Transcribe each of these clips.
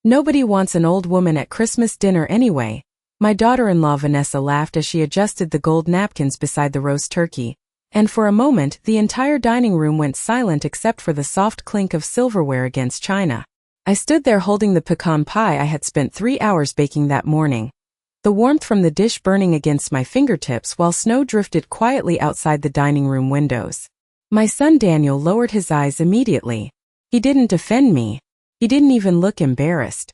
Nobody wants an old woman at Christmas dinner anyway. My daughter-in-law Vanessa laughed as she adjusted the gold napkins beside the roast turkey, and for a moment the entire dining room went silent except for the soft clink of silverware against china. I stood there holding the pecan pie I had spent 3 hours baking that morning, the warmth from the dish burning against my fingertips while snow drifted quietly outside the dining room windows. My son Daniel lowered his eyes immediately. He didn't defend me. He didn't even look embarrassed.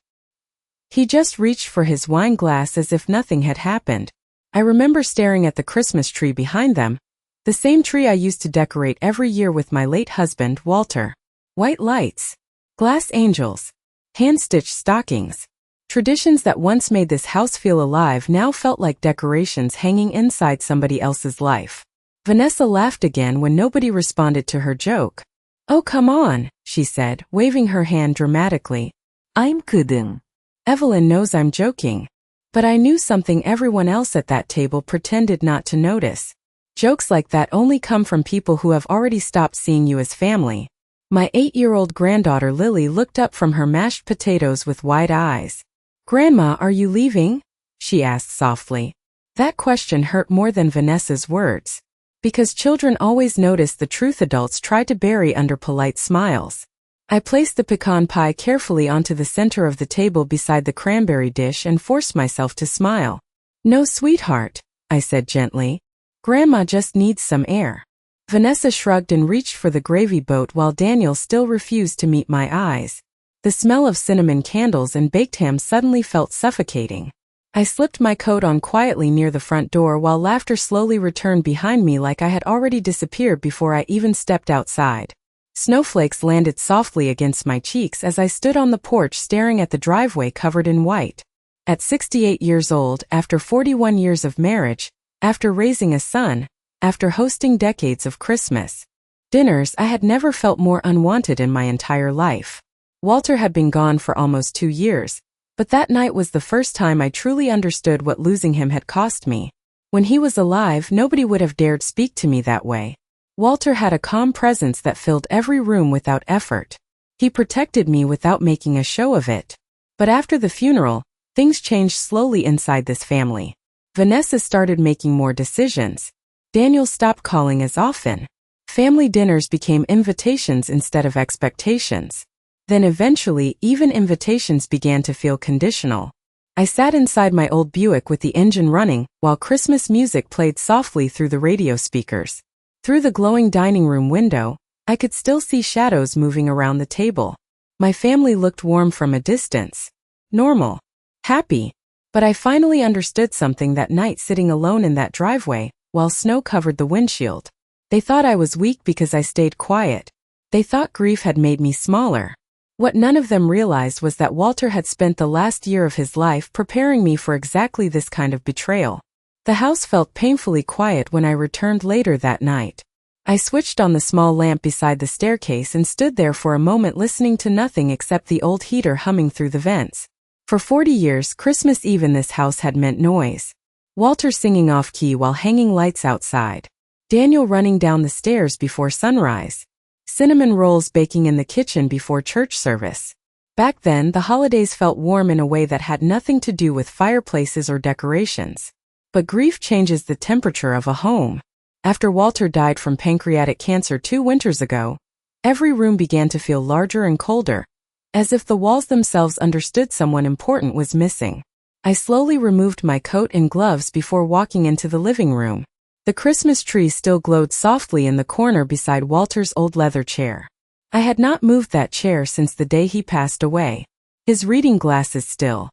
He just reached for his wine glass as if nothing had happened. I remember staring at the Christmas tree behind them, the same tree I used to decorate every year with my late husband, Walter. White lights, glass angels, hand-stitched stockings. Traditions that once made this house feel alive now felt like decorations hanging inside somebody else's life. Vanessa laughed again when nobody responded to her joke. "Oh, come on," she said, waving her hand dramatically. "I'm kidding. Evelyn knows I'm joking." But I knew something everyone else at that table pretended not to notice. Jokes like that only come from people who have already stopped seeing you as family. My 8-year-old granddaughter Lily looked up from her mashed potatoes with wide eyes. "Grandma, are you leaving?" she asked softly. That question hurt more than Vanessa's words. Because children always notice the truth adults try to bury under polite smiles. I placed the pecan pie carefully onto the center of the table beside the cranberry dish and forced myself to smile. "No, sweetheart," I said gently. "Grandma just needs some air." Vanessa shrugged and reached for the gravy boat while Daniel still refused to meet my eyes. The smell of cinnamon candles and baked ham suddenly felt suffocating. I slipped my coat on quietly near the front door while laughter slowly returned behind me like I had already disappeared before I even stepped outside. Snowflakes landed softly against my cheeks as I stood on the porch staring at the driveway covered in white. At 68 years old, after 41 years of marriage, after raising a son, after hosting decades of Christmas dinners, I had never felt more unwanted in my entire life. Walter had been gone for almost 2 years, but that night was the first time I truly understood what losing him had cost me. When he was alive, nobody would have dared speak to me that way. Walter had a calm presence that filled every room without effort. He protected me without making a show of it. But after the funeral, things changed slowly inside this family. Vanessa started making more decisions. Daniel stopped calling as often. Family dinners became invitations instead of expectations. Then eventually, even invitations began to feel conditional. I sat inside my old Buick with the engine running while Christmas music played softly through the radio speakers. Through the glowing dining room window, I could still see shadows moving around the table. My family looked warm from a distance. Normal. Happy. But I finally understood something that night sitting alone in that driveway, while snow covered the windshield. They thought I was weak because I stayed quiet. They thought grief had made me smaller. What none of them realized was that Walter had spent the last year of his life preparing me for exactly this kind of betrayal. The house felt painfully quiet when I returned later that night. I switched on the small lamp beside the staircase and stood there for a moment listening to nothing except the old heater humming through the vents. For 40 years, Christmas Eve in this house had meant noise. Walter singing off-key while hanging lights outside. Daniel running down the stairs before sunrise. Cinnamon rolls baking in the kitchen before church service. Back then, the holidays felt warm in a way that had nothing to do with fireplaces or decorations. But grief changes the temperature of a home. After Walter died from pancreatic cancer 2 winters ago, every room began to feel larger and colder, as if the walls themselves understood someone important was missing. I slowly removed my coat and gloves before walking into the living room. The Christmas tree still glowed softly in the corner beside Walter's old leather chair. I had not moved that chair since the day he passed away. His reading glasses still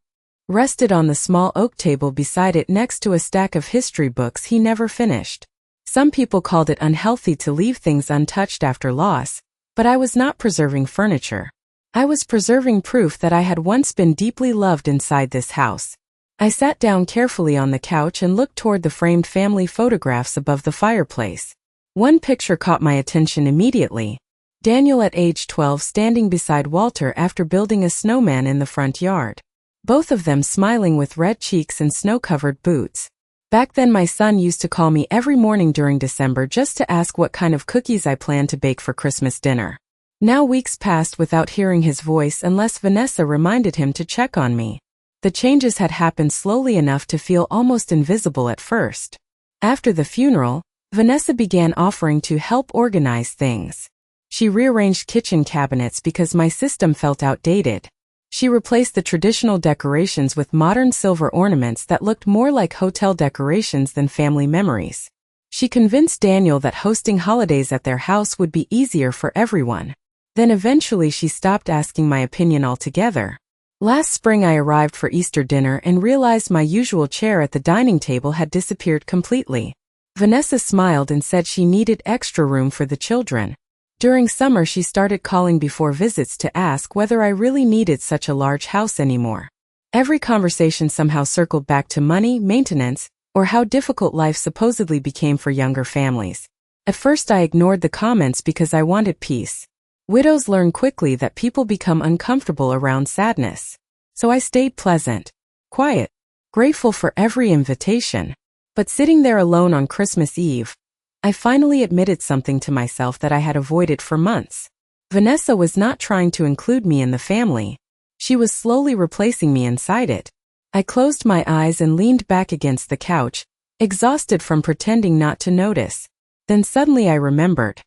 rested on the small oak table beside it next to a stack of history books he never finished. Some people called it unhealthy to leave things untouched after loss, but I was not preserving furniture. I was preserving proof that I had once been deeply loved inside this house. I sat down carefully on the couch and looked toward the framed family photographs above the fireplace. One picture caught my attention immediately. Daniel at age 12 standing beside Walter after building a snowman in the front yard. Both of them smiling with red cheeks and snow-covered boots. Back then my son used to call me every morning during December just to ask what kind of cookies I planned to bake for Christmas dinner. Now weeks passed without hearing his voice unless Vanessa reminded him to check on me. The changes had happened slowly enough to feel almost invisible at first. After the funeral, Vanessa began offering to help organize things. She rearranged kitchen cabinets because my system felt outdated. She replaced the traditional decorations with modern silver ornaments that looked more like hotel decorations than family memories. She convinced Daniel that hosting holidays at their house would be easier for everyone. Then eventually she stopped asking my opinion altogether. Last spring I arrived for Easter dinner and realized my usual chair at the dining table had disappeared completely. Vanessa smiled and said she needed extra room for the children. During summer she started calling before visits to ask whether I really needed such a large house anymore. Every conversation somehow circled back to money, maintenance, or how difficult life supposedly became for younger families. At first I ignored the comments because I wanted peace. Widows learn quickly that people become uncomfortable around sadness. So I stayed pleasant, quiet, grateful for every invitation. But sitting there alone on Christmas Eve, I finally admitted something to myself that I had avoided for months. Vanessa was not trying to include me in the family. She was slowly replacing me inside it. I closed my eyes and leaned back against the couch, exhausted from pretending not to notice. Then suddenly I remembered.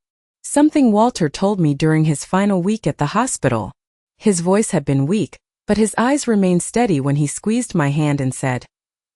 Something Walter told me during his final week at the hospital. His voice had been weak, but his eyes remained steady when he squeezed my hand and said,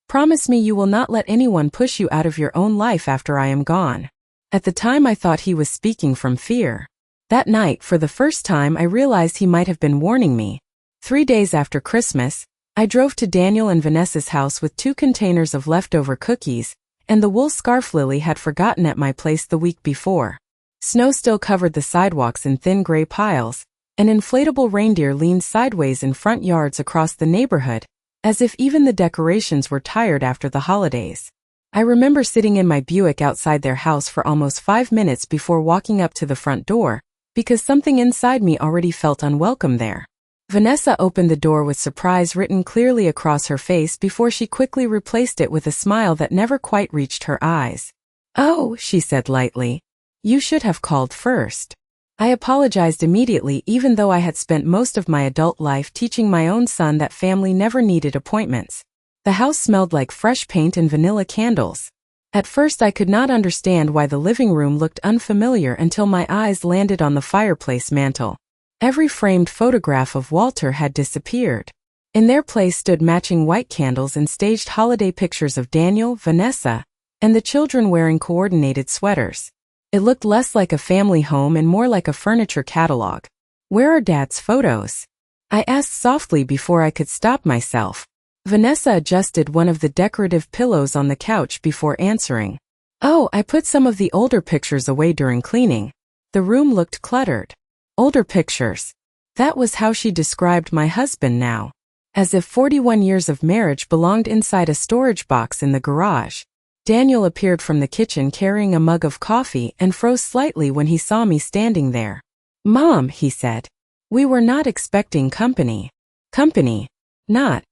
"Promise me you will not let anyone push you out of your own life after I am gone." At the time I thought he was speaking from fear. That night, for the first time, I realized he might have been warning me. 3 days after Christmas, I drove to Daniel and Vanessa's house with 2 containers of leftover cookies, and the wool scarf Lily had forgotten at my place the week before. Snow still covered the sidewalks in thin gray piles. An inflatable reindeer leaned sideways in front yards across the neighborhood, as if even the decorations were tired after the holidays. I remember sitting in my Buick outside their house for almost 5 minutes before walking up to the front door, because something inside me already felt unwelcome there. Vanessa opened the door with surprise written clearly across her face before she quickly replaced it with a smile that never quite reached her eyes. "Oh," she said lightly, "you should have called first." I apologized immediately, even though I had spent most of my adult life teaching my own son that family never needed appointments. The house smelled like fresh paint and vanilla candles. At first I could not understand why the living room looked unfamiliar until my eyes landed on the fireplace mantel. Every framed photograph of Walter had disappeared. In their place stood matching white candles and staged holiday pictures of Daniel, Vanessa, and the children wearing coordinated sweaters. It looked less like a family home and more like a furniture catalog. "Where are Dad's photos?" I asked softly before I could stop myself. Vanessa adjusted one of the decorative pillows on the couch before answering. "Oh, I put some of the older pictures away during cleaning." The room looked cluttered. Older pictures. That was how she described my husband now. As if 41 years of marriage belonged inside a storage box in the garage. Daniel appeared from the kitchen carrying a mug of coffee and froze slightly when he saw me standing there. "Mom," he said. "We were not expecting company." "Company. Not.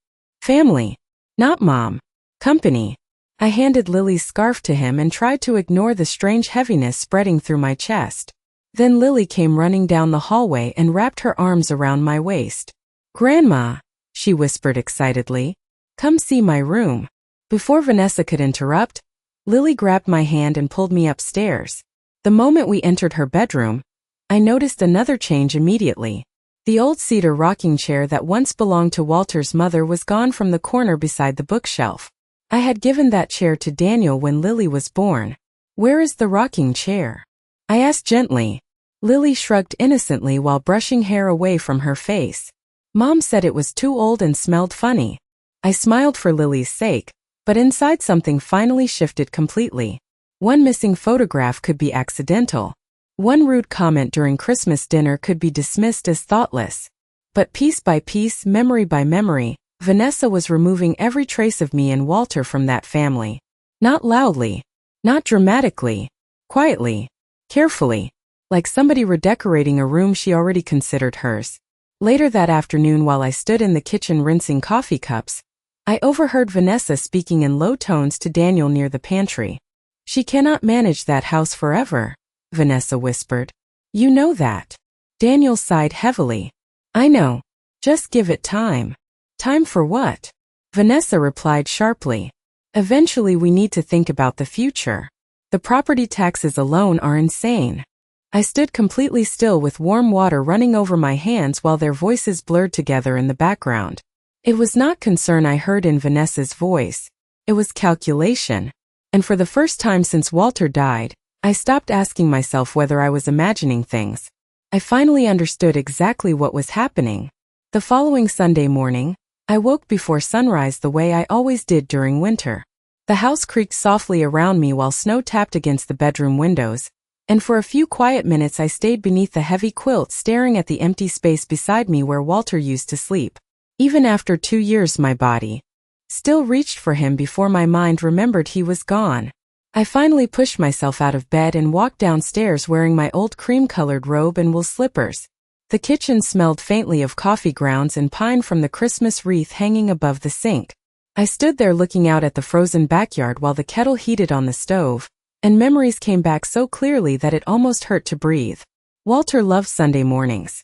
Family. Not Mom. Company." I handed Lily's scarf to him and tried to ignore the strange heaviness spreading through my chest. Then Lily came running down the hallway and wrapped her arms around my waist. "Grandma," she whispered excitedly, "come see my room." Before Vanessa could interrupt, Lily grabbed my hand and pulled me upstairs. The moment we entered her bedroom, I noticed another change immediately. The old cedar rocking chair that once belonged to Walter's mother was gone from the corner beside the bookshelf. I had given that chair to Daniel when Lily was born. "Where is the rocking chair?" I asked gently. Lily shrugged innocently while brushing hair away from her face. "Mom said it was too old and smelled funny." I smiled for Lily's sake, but inside something finally shifted completely. One missing photograph could be accidental. One rude comment during Christmas dinner could be dismissed as thoughtless. But piece by piece, memory by memory, Vanessa was removing every trace of me and Walter from that family. Not loudly, not dramatically, quietly, carefully, like somebody redecorating a room she already considered hers. Later that afternoon, while I stood in the kitchen rinsing coffee cups, I overheard Vanessa speaking in low tones to Daniel near the pantry. "She cannot manage that house forever," Vanessa whispered. "You know that." Daniel sighed heavily. I know. Just give it time. Time for what? Vanessa replied sharply. Eventually we need to think about the future. The property taxes alone are insane. I stood completely still with warm water running over my hands while their voices blurred together in the background. It was not concern I heard in Vanessa's voice. It was calculation. And for the first time since Walter died, I stopped asking myself whether I was imagining things. I finally understood exactly what was happening. The following Sunday morning, I woke before sunrise the way I always did during winter. The house creaked softly around me while snow tapped against the bedroom windows, and for a few quiet minutes I stayed beneath the heavy quilt staring at the empty space beside me where Walter used to sleep. Even after 2 years my body still reached for him before my mind remembered he was gone. I finally pushed myself out of bed and walked downstairs wearing my old cream-colored robe and wool slippers. The kitchen smelled faintly of coffee grounds and pine from the Christmas wreath hanging above the sink. I stood there looking out at the frozen backyard while the kettle heated on the stove, and memories came back so clearly that it almost hurt to breathe. Walter loved Sunday mornings.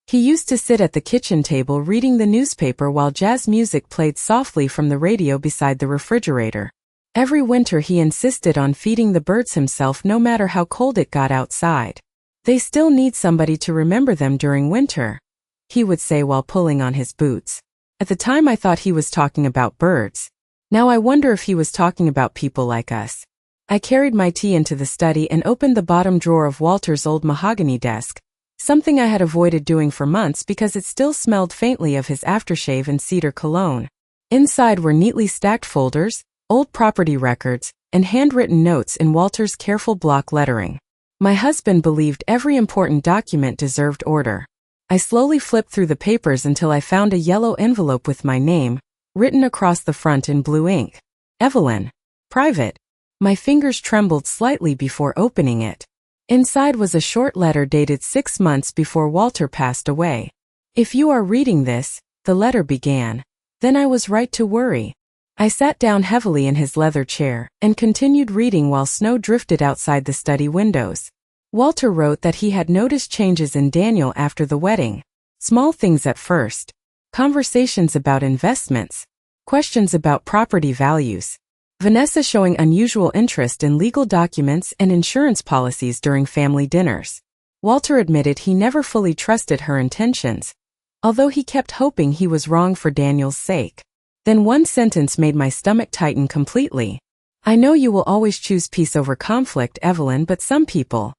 He used to sit at the kitchen table reading the newspaper while jazz music played softly from the radio beside the refrigerator. Every winter he insisted on feeding the birds himself no matter how cold it got outside. They still need somebody to remember them during winter, he would say while pulling on his boots. At the time I thought he was talking about birds. Now I wonder if he was talking about people like us. I carried my tea into the study and opened the bottom drawer of Walter's old mahogany desk, something I had avoided doing for months because it still smelled faintly of his aftershave and cedar cologne. Inside were neatly stacked folders, old property records, and handwritten notes in Walter's careful block lettering. My husband believed every important document deserved order. I slowly flipped through the papers until I found a yellow envelope with my name, written across the front in blue ink. Evelyn. Private. My fingers trembled slightly before opening it. Inside was a short letter dated 6 months before Walter passed away. If you are reading this, the letter began, then I was right to worry. I sat down heavily in his leather chair and continued reading while snow drifted outside the study windows. Walter wrote that he had noticed changes in Daniel after the wedding. Small things at first. Conversations about investments. Questions about property values. Vanessa showing unusual interest in legal documents and insurance policies during family dinners. Walter admitted he never fully trusted her intentions, although he kept hoping he was wrong for Daniel's sake. Then one sentence made my stomach tighten completely. I know you will always choose peace over conflict, Evelyn, but some people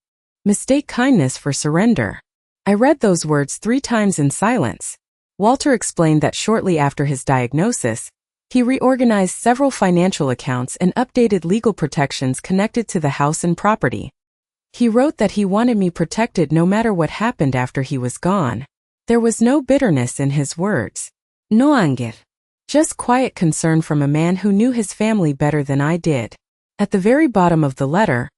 mistake kindness for surrender. I read those words 3 times in silence. Walter explained that shortly after his diagnosis, he reorganized several financial accounts and updated legal protections connected to the house and property. He wrote that he wanted me protected no matter what happened after he was gone. There was no bitterness in his words. No anger. Just quiet concern from a man who knew his family better than I did. At the very bottom of the letter,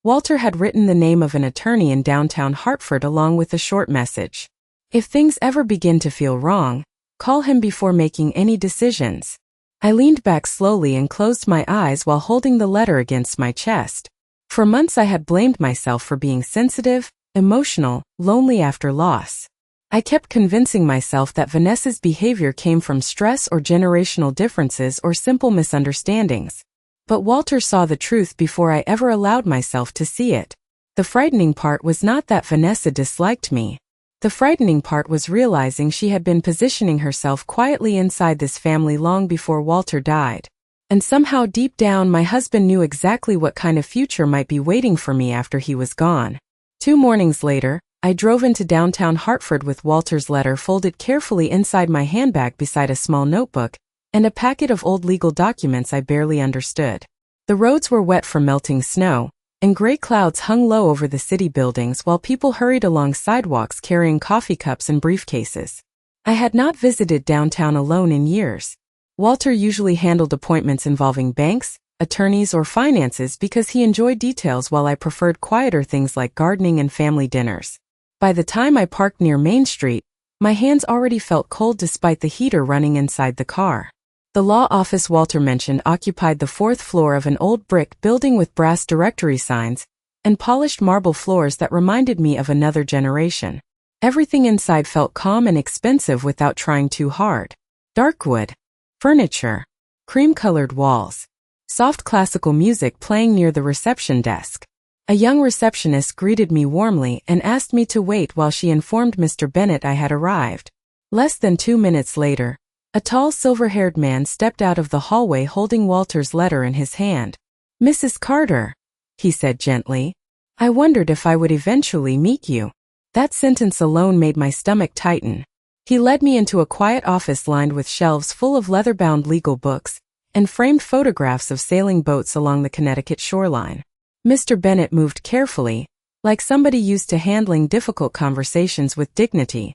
Walter had written the name of an attorney in downtown Hartford along with a short message. If things ever begin to feel wrong, call him before making any decisions. I leaned back slowly and closed my eyes while holding the letter against my chest. For months I had blamed myself for being sensitive, emotional, lonely after loss. I kept convincing myself that Vanessa's behavior came from stress or generational differences or simple misunderstandings. But Walter saw the truth before I ever allowed myself to see it. The frightening part was not that Vanessa disliked me. The frightening part was realizing she had been positioning herself quietly inside this family long before Walter died. And somehow deep down my husband knew exactly what kind of future might be waiting for me after he was gone. 2 mornings later, I drove into downtown Hartford with Walter's letter folded carefully inside my handbag beside a small notebook, and a packet of old legal documents I barely understood. The roads were wet from melting snow, and gray clouds hung low over the city buildings while people hurried along sidewalks carrying coffee cups and briefcases. I had not visited downtown alone in years. Walter usually handled appointments involving banks, attorneys, or finances because he enjoyed details while I preferred quieter things like gardening and family dinners. By the time I parked near Main Street, my hands already felt cold despite the heater running inside the car. The law office Walter mentioned occupied the 4th floor of an old brick building with brass directory signs and polished marble floors that reminded me of another generation. Everything inside felt calm and expensive without trying too hard. Dark wood, furniture, cream-colored walls, soft classical music playing near the reception desk. A young receptionist greeted me warmly and asked me to wait while she informed Mr. Bennett I had arrived. Less than 2 minutes later, a tall silver-haired man stepped out of the hallway holding Walter's letter in his hand. "Mrs. Carter," he said gently, "I wondered if I would eventually meet you." That sentence alone made my stomach tighten. He led me into a quiet office lined with shelves full of leather-bound legal books and framed photographs of sailing boats along the Connecticut shoreline. Mr. Bennett moved carefully, like somebody used to handling difficult conversations with dignity.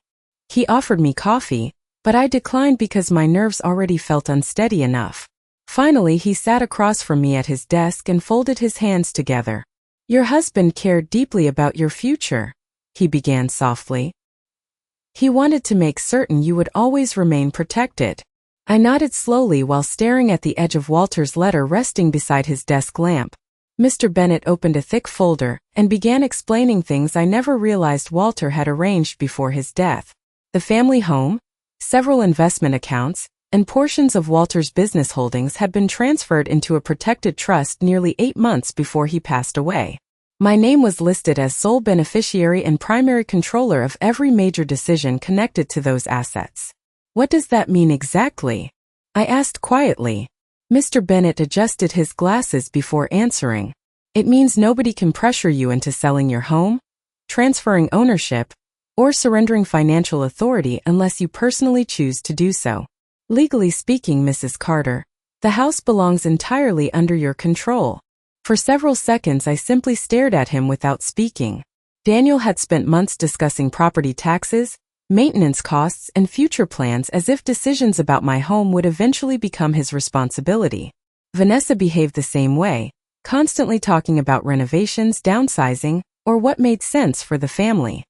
He offered me coffee, but I declined because my nerves already felt unsteady enough. Finally, he sat across from me at his desk and folded his hands together. "Your husband cared deeply about your future," he began softly. "He wanted to make certain you would always remain protected." I nodded slowly while staring at the edge of Walter's letter resting beside his desk lamp. Mr. Bennett opened a thick folder and began explaining things I never realized Walter had arranged before his death. The family home, several investment accounts, and portions of Walter's business holdings had been transferred into a protected trust nearly 8 months before he passed away. My name was listed as sole beneficiary and primary controller of every major decision connected to those assets. "What does that mean exactly?" I asked quietly. Mr. Bennett adjusted his glasses before answering. "It means nobody can pressure you into selling your home, transferring ownership, or surrendering financial authority unless you personally choose to do so. Legally speaking, Mrs. Carter, the house belongs entirely under your control." For several seconds I simply stared at him without speaking. Daniel had spent months discussing property taxes, maintenance costs, and future plans as if decisions about my home would eventually become his responsibility. Vanessa behaved the same way, constantly talking about renovations, downsizing, or what made sense for the family.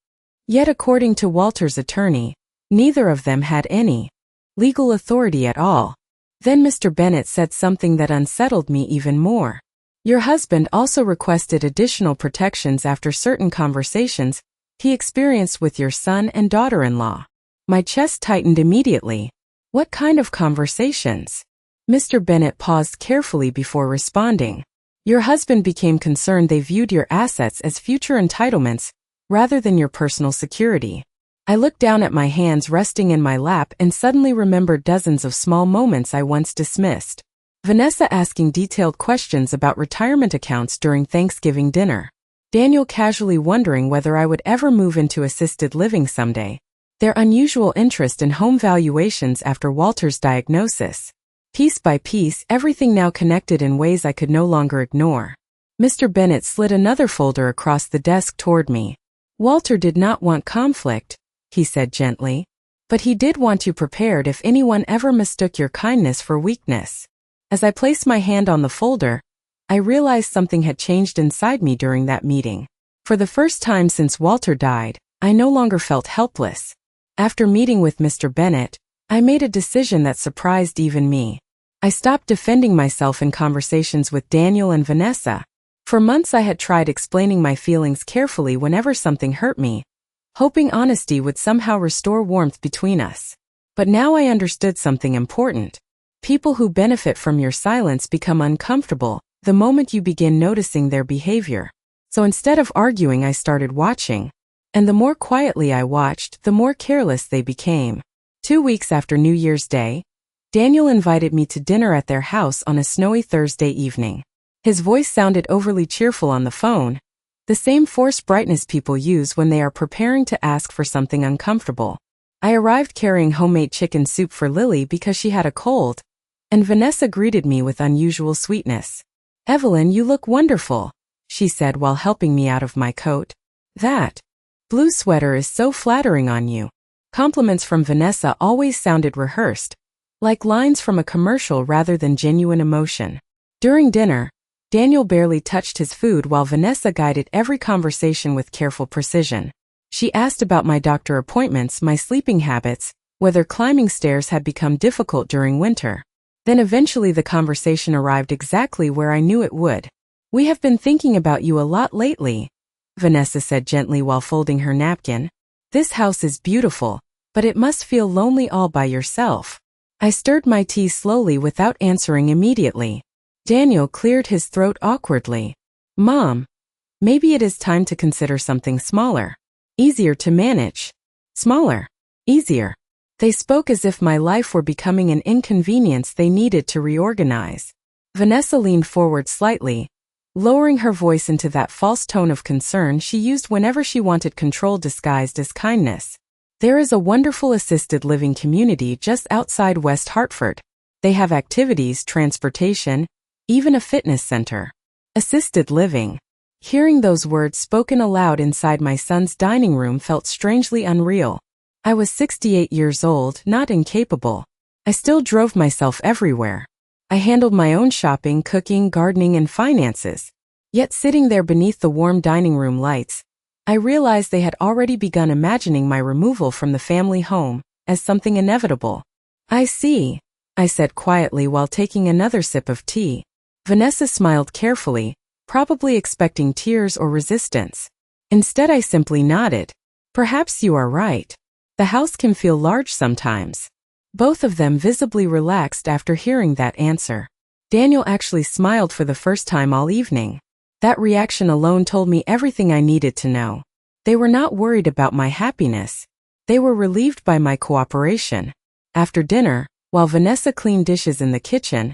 Yet according to Walter's attorney, neither of them had any legal authority at all. Then Mr. Bennett said something that unsettled me even more. "Your husband also requested additional protections after certain conversations he experienced with your son and daughter-in-law." My chest tightened immediately. "What kind of conversations?" Mr. Bennett paused carefully before responding. "Your husband became concerned they viewed your assets as future entitlements rather than your personal security." I looked down at my hands resting in my lap and suddenly remembered dozens of small moments I once dismissed. Vanessa asking detailed questions about retirement accounts during Thanksgiving dinner. Daniel casually wondering whether I would ever move into assisted living someday. Their unusual interest in home valuations after Walter's diagnosis. Piece by piece, everything now connected in ways I could no longer ignore. Mr. Bennett slid another folder across the desk toward me. "Walter did not want conflict," he said gently, "but he did want you prepared if anyone ever mistook your kindness for weakness." As I placed my hand on the folder, I realized something had changed inside me during that meeting. For the first time since Walter died, I no longer felt helpless. After meeting with Mr. Bennett, I made a decision that surprised even me. I stopped defending myself in conversations with Daniel and Vanessa. For months I had tried explaining my feelings carefully whenever something hurt me, hoping honesty would somehow restore warmth between us. But now I understood something important. People who benefit from your silence become uncomfortable the moment you begin noticing their behavior. So instead of arguing, I started watching. And the more quietly I watched, the more careless they became. 2 weeks after New Year's Day, Daniel invited me to dinner at their house on a snowy Thursday evening. His voice sounded overly cheerful on the phone, the same forced brightness people use when they are preparing to ask for something uncomfortable. I arrived carrying homemade chicken soup for Lily because she had a cold, and Vanessa greeted me with unusual sweetness. "Evelyn, you look wonderful," she said while helping me out of my coat. "That blue sweater is so flattering on you." Compliments from Vanessa always sounded rehearsed, like lines from a commercial rather than genuine emotion. During dinner, Daniel barely touched his food while Vanessa guided every conversation with careful precision. She asked about my doctor appointments, my sleeping habits, whether climbing stairs had become difficult during winter. Then eventually the conversation arrived exactly where I knew it would. "We have been thinking about you a lot lately," Vanessa said gently while folding her napkin. This house is beautiful, but it must feel lonely all by yourself. I stirred my tea slowly without answering immediately. Daniel cleared his throat awkwardly. Mom, maybe it is time to consider something smaller. Easier to manage. Smaller. Easier. They spoke as if my life were becoming an inconvenience they needed to reorganize. Vanessa leaned forward slightly, lowering her voice into that false tone of concern she used whenever she wanted control disguised as kindness. There is a wonderful assisted living community just outside West Hartford. They have activities, transportation, even a fitness center. Assisted living. Hearing those words spoken aloud inside my son's dining room felt strangely unreal. I was 68 years old, not incapable. I still drove myself everywhere. I handled my own shopping, cooking, gardening, and finances. Yet sitting there beneath the warm dining room lights, I realized they had already begun imagining my removal from the family home as something inevitable. I see, I said quietly while taking another sip of tea. Vanessa smiled carefully, probably expecting tears or resistance. Instead, I simply nodded. Perhaps you are right. The house can feel large sometimes. Both of them visibly relaxed after hearing that answer. Daniel actually smiled for the first time all evening. That reaction alone told me everything I needed to know. They were not worried about my happiness. They were relieved by my cooperation. After dinner, while Vanessa cleaned dishes in the kitchen,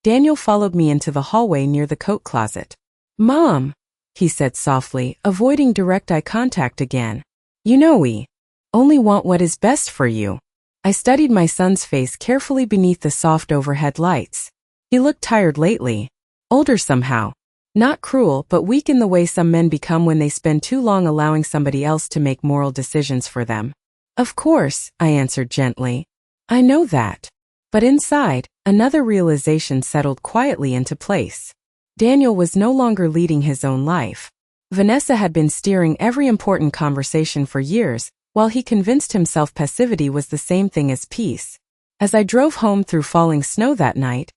Daniel followed me into the hallway near the coat closet. Mom, he said softly, avoiding direct eye contact again. You know we only want what is best for you. I studied my son's face carefully beneath the soft overhead lights. He looked tired lately. Older somehow. Not cruel, but weak in the way some men become when they spend too long allowing somebody else to make moral decisions for them. Of course, I answered gently. I know that. But inside, another realization settled quietly into place. Daniel was no longer leading his own life. Vanessa had been steering every important conversation for years, while he convinced himself passivity was the same thing as peace. As I drove home through falling snow that night,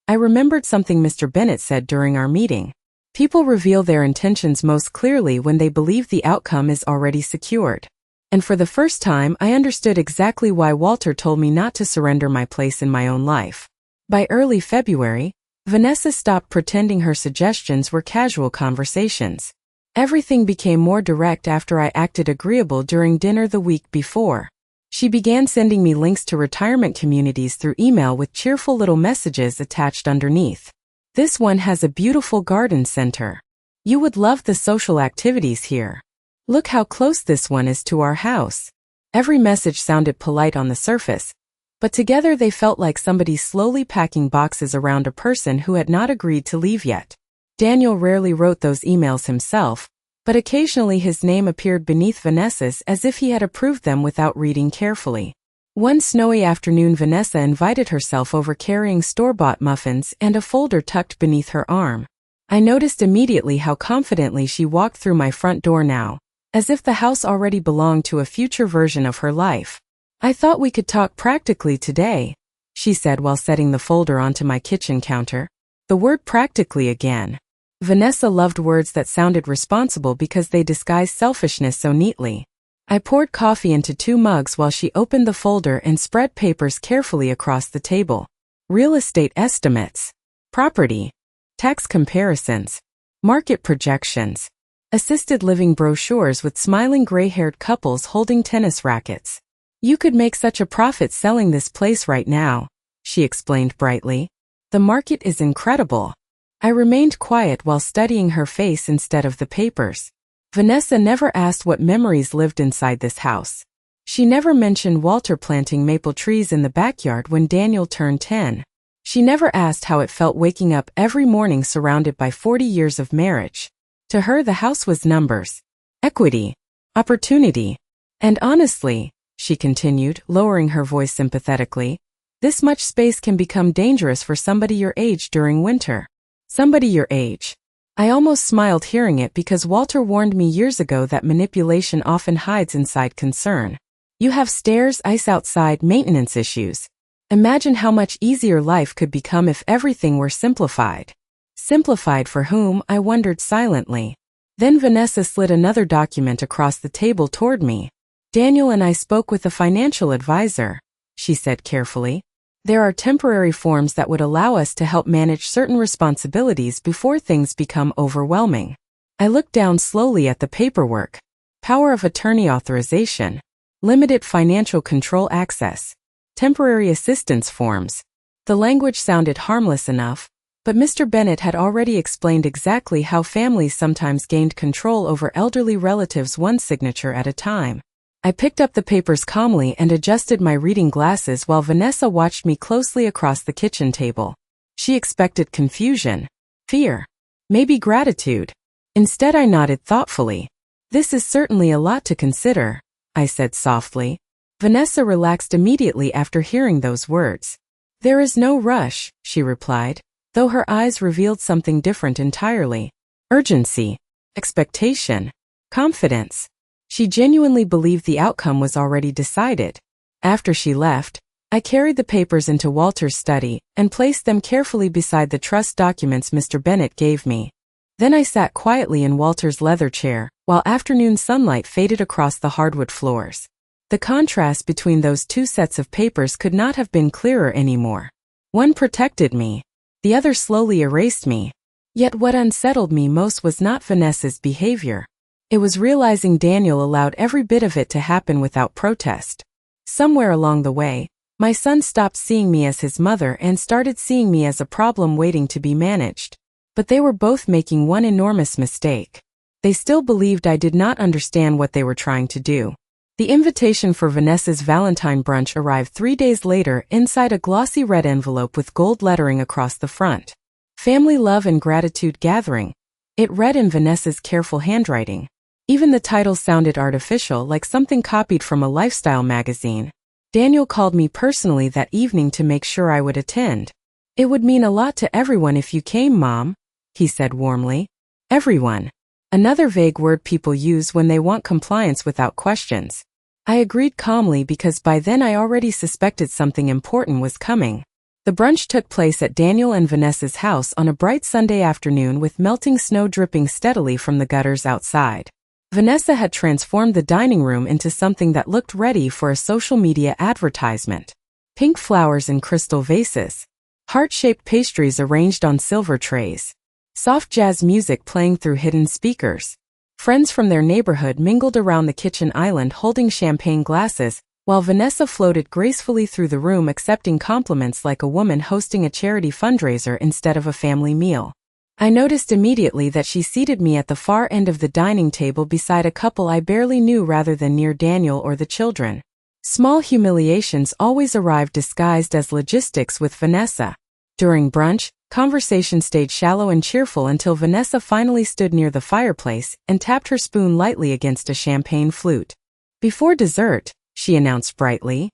I remembered something Mr. Bennett said during our meeting. People reveal their intentions most clearly when they believe the outcome is already secured. And for the first time, I understood exactly why Walter told me not to surrender my place in my own life. By early February, Vanessa stopped pretending her suggestions were casual conversations. Everything became more direct after I acted agreeable during dinner the week before. She began sending me links to retirement communities through email with cheerful little messages attached underneath. This one has a beautiful garden center. You would love the social activities here. Look how close this one is to our house. Every message sounded polite on the surface, but together they felt like somebody slowly packing boxes around a person who had not agreed to leave yet. Daniel rarely wrote those emails himself, but occasionally his name appeared beneath Vanessa's as if he had approved them without reading carefully. One snowy afternoon, Vanessa invited herself over carrying store-bought muffins and a folder tucked beneath her arm. I noticed immediately how confidently she walked through my front door now, as if the house already belonged to a future version of her life. I thought we could talk practically today, she said while setting the folder onto my kitchen counter. The word practically again. Vanessa loved words that sounded responsible because they disguised selfishness so neatly. I poured coffee into 2 mugs while she opened the folder and spread papers carefully across the table. Real estate estimates. Property. Tax comparisons. Market projections. Assisted living brochures with smiling gray-haired couples holding tennis rackets. You could make such a profit selling this place right now, she explained brightly. The market is incredible. I remained quiet while studying her face instead of the papers. Vanessa never asked what memories lived inside this house. She never mentioned Walter planting maple trees in the backyard when Daniel turned 10. She never asked how it felt waking up every morning surrounded by 40 years of marriage. To her, the house was numbers, equity, opportunity. And honestly, she continued, lowering her voice sympathetically, this much space can become dangerous for somebody your age during winter. Somebody your age. I almost smiled hearing it because Walter warned me years ago that manipulation often hides inside concern. You have stairs, ice outside, maintenance issues. Imagine how much easier life could become if everything were simplified. Simplified for whom, I wondered silently. Then Vanessa slid another document across the table toward me. Daniel and I spoke with a financial advisor, she said carefully. There are temporary forms that would allow us to help manage certain responsibilities before things become overwhelming. I looked down slowly at the paperwork. Power of attorney authorization. Limited financial control access. Temporary assistance forms. The language sounded harmless enough, but Mr. Bennett had already explained exactly how families sometimes gained control over elderly relatives one signature at a time. I picked up the papers calmly and adjusted my reading glasses while Vanessa watched me closely across the kitchen table. She expected confusion, fear, maybe gratitude. Instead, I nodded thoughtfully. This is certainly a lot to consider, I said softly. Vanessa relaxed immediately after hearing those words. There is no rush, she replied, though her eyes revealed something different entirely. Urgency, expectation, confidence. She genuinely believed the outcome was already decided. After she left, I carried the papers into Walter's study and placed them carefully beside the trust documents Mr. Bennett gave me. Then I sat quietly in Walter's leather chair, while afternoon sunlight faded across the hardwood floors. The contrast between those two sets of papers could not have been clearer anymore. One protected me. The other slowly erased me. Yet what unsettled me most was not Vanessa's behavior. It was realizing Daniel allowed every bit of it to happen without protest. Somewhere along the way, my son stopped seeing me as his mother and started seeing me as a problem waiting to be managed. But they were both making one enormous mistake. They still believed I did not understand what they were trying to do. The invitation for Vanessa's Valentine brunch arrived 3 days later inside a glossy red envelope with gold lettering across the front. Family Love and Gratitude Gathering. It read in Vanessa's careful handwriting. Even the title sounded artificial, like something copied from a lifestyle magazine. Daniel called me personally that evening to make sure I would attend. It would mean a lot to everyone if you came, Mom, he said warmly. Everyone. Another vague word people use when they want compliance without questions. I agreed calmly because by then I already suspected something important was coming. The brunch took place at Daniel and Vanessa's house on a bright Sunday afternoon with melting snow dripping steadily from the gutters outside. Vanessa had transformed the dining room into something that looked ready for a social media advertisement. Pink flowers in crystal vases. Heart-shaped pastries arranged on silver trays. Soft jazz music playing through hidden speakers. Friends from their neighborhood mingled around the kitchen island holding champagne glasses, while Vanessa floated gracefully through the room accepting compliments like a woman hosting a charity fundraiser instead of a family meal. I noticed immediately that she seated me at the far end of the dining table beside a couple I barely knew rather than near Daniel or the children. Small humiliations always arrived disguised as logistics with Vanessa. During brunch, conversation stayed shallow and cheerful until Vanessa finally stood near the fireplace and tapped her spoon lightly against a champagne flute. Before dessert, she announced brightly,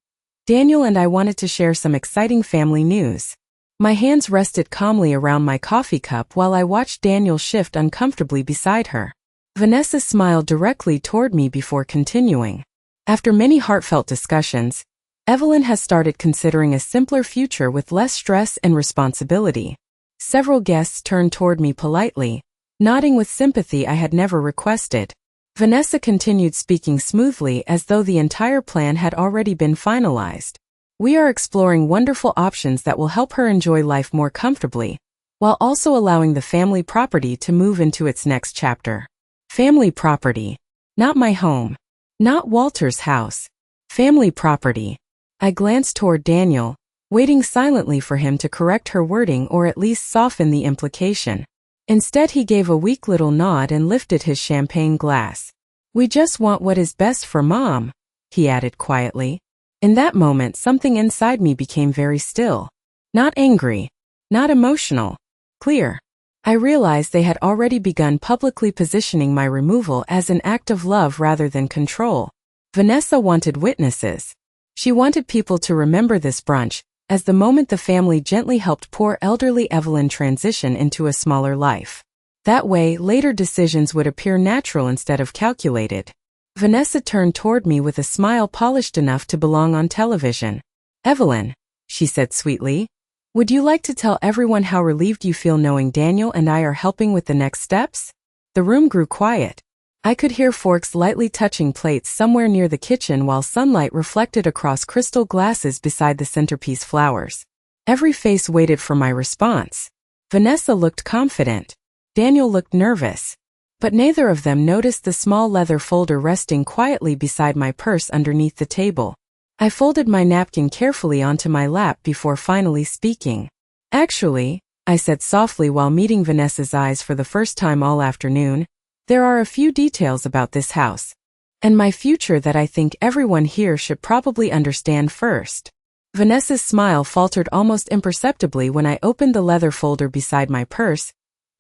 Daniel and I wanted to share some exciting family news. My hands rested calmly around my coffee cup while I watched Daniel shift uncomfortably beside her. Vanessa smiled directly toward me before continuing. After many heartfelt discussions, Evelyn has started considering a simpler future with less stress and responsibility. Several guests turned toward me politely, nodding with sympathy I had never requested. Vanessa continued speaking smoothly as though the entire plan had already been finalized. We are exploring wonderful options that will help her enjoy life more comfortably, while also allowing the family property to move into its next chapter. Family property. Not my home. Not Walter's house. Family property. I glanced toward Daniel, waiting silently for him to correct her wording or at least soften the implication. Instead, he gave a weak little nod and lifted his champagne glass. We just want what is best for Mom, he added quietly. In that moment, something inside me became very still. Not angry. Not emotional. Clear. I realized they had already begun publicly positioning my removal as an act of love rather than control. Vanessa wanted witnesses. She wanted people to remember this brunch as the moment the family gently helped poor elderly Evelyn transition into a smaller life. That way, later decisions would appear natural instead of calculated. Vanessa turned toward me with a smile polished enough to belong on television. Evelyn, she said sweetly, would you like to tell everyone how relieved you feel knowing Daniel and I are helping with the next steps? The room grew quiet. I could hear forks lightly touching plates somewhere near the kitchen while sunlight reflected across crystal glasses beside the centerpiece flowers. Every face waited for my response. Vanessa looked confident. Daniel looked nervous. But neither of them noticed the small leather folder resting quietly beside my purse underneath the table. I folded my napkin carefully onto my lap before finally speaking. Actually, I said softly while meeting Vanessa's eyes for the first time all afternoon, there are a few details about this house and my future that I think everyone here should probably understand first. Vanessa's smile faltered almost imperceptibly when I opened the leather folder beside my purse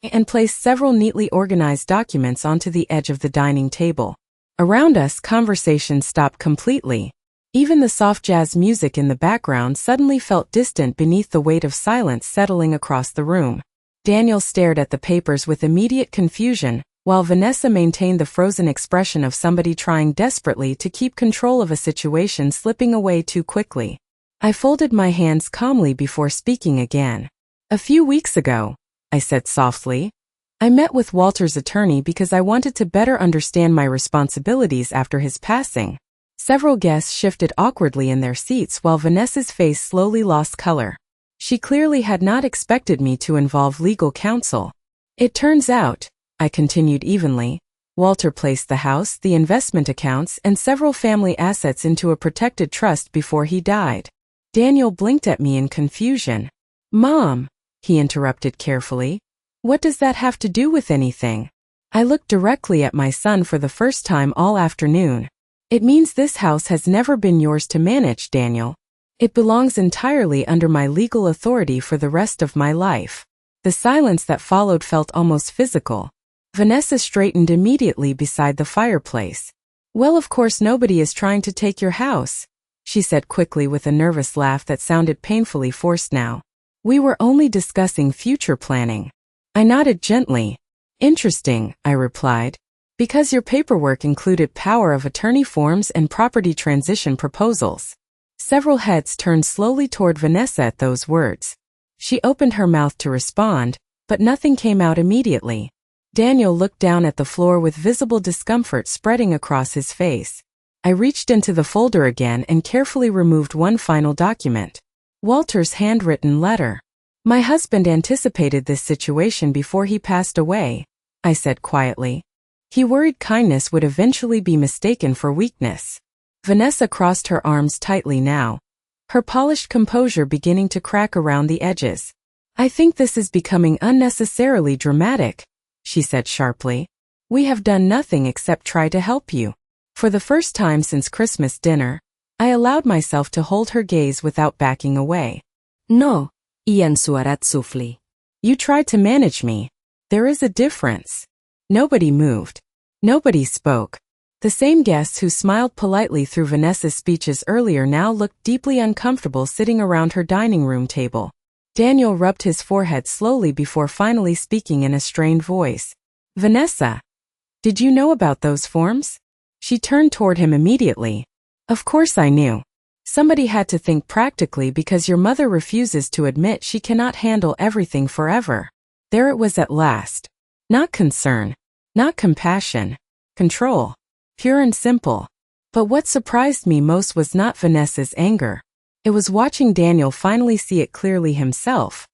and placed several neatly organized documents onto the edge of the dining table. Around us, conversation stopped completely. Even the soft jazz music in the background suddenly felt distant beneath the weight of silence settling across the room. Daniel stared at the papers with immediate confusion, while Vanessa maintained the frozen expression of somebody trying desperately to keep control of a situation slipping away too quickly. I folded my hands calmly before speaking again. A few weeks ago, I said softly, I met with Walter's attorney because I wanted to better understand my responsibilities after his passing. Several guests shifted awkwardly in their seats while Vanessa's face slowly lost color. She clearly had not expected me to involve legal counsel. It turns out, I continued evenly, Walter placed the house, the investment accounts, and several family assets into a protected trust before he died. Daniel blinked at me in confusion. Mom, he interrupted carefully. What does that have to do with anything? I looked directly at my son for the first time all afternoon. It means this house has never been yours to manage, Daniel. It belongs entirely under my legal authority for the rest of my life. The silence that followed felt almost physical. Vanessa straightened immediately beside the fireplace. Well, of course nobody is trying to take your house, she said quickly with a nervous laugh that sounded painfully forced now. We were only discussing future planning. I nodded gently. Interesting, I replied. Because your paperwork included power of attorney forms and property transition proposals. Several heads turned slowly toward Vanessa at those words. She opened her mouth to respond, but nothing came out immediately. Daniel looked down at the floor with visible discomfort spreading across his face. I reached into the folder again and carefully removed one final document. Walter's handwritten letter. My husband anticipated this situation before he passed away, I said quietly. He worried kindness would eventually be mistaken for weakness. Vanessa crossed her arms tightly now, her polished composure beginning to crack around the edges. I think this is becoming unnecessarily dramatic, she said sharply. We have done nothing except try to help you. For the first time since Christmas dinner, I allowed myself to hold her gaze without backing away. No, iyan suarat sufli. You tried to manage me. There is a difference. Nobody moved. Nobody spoke. The same guests who smiled politely through Vanessa's speeches earlier now looked deeply uncomfortable sitting around her dining room table. Daniel rubbed his forehead slowly before finally speaking in a strained voice. Vanessa, did you know about those forms? She turned toward him immediately. Of course I knew. Somebody had to think practically because your mother refuses to admit she cannot handle everything forever. There it was at last. Not concern. Not compassion. Control. Pure and simple. But what surprised me most was not Vanessa's anger. It was watching Daniel finally see it clearly himself.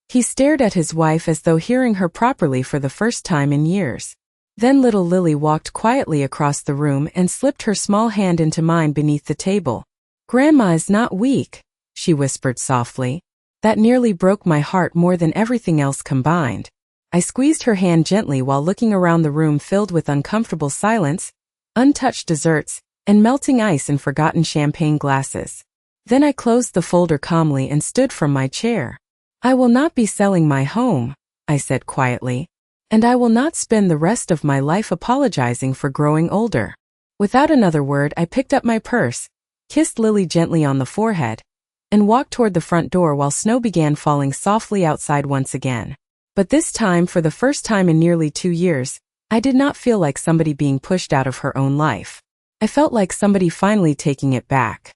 He stared at his wife as though hearing her properly for the first time in years. Then little Lily walked quietly across the room and slipped her small hand into mine beneath the table. Grandma is not weak, she whispered softly. That nearly broke my heart more than everything else combined. I squeezed her hand gently while looking around the room filled with uncomfortable silence, untouched desserts, and melting ice in forgotten champagne glasses. Then I closed the folder calmly and stood from my chair. I will not be selling my home, I said quietly, and I will not spend the rest of my life apologizing for growing older. Without another word, I picked up my purse, kissed Lily gently on the forehead, and walked toward the front door while snow began falling softly outside once again. But this time, for the first time in nearly 2 years, I did not feel like somebody being pushed out of her own life. I felt like somebody finally taking it back.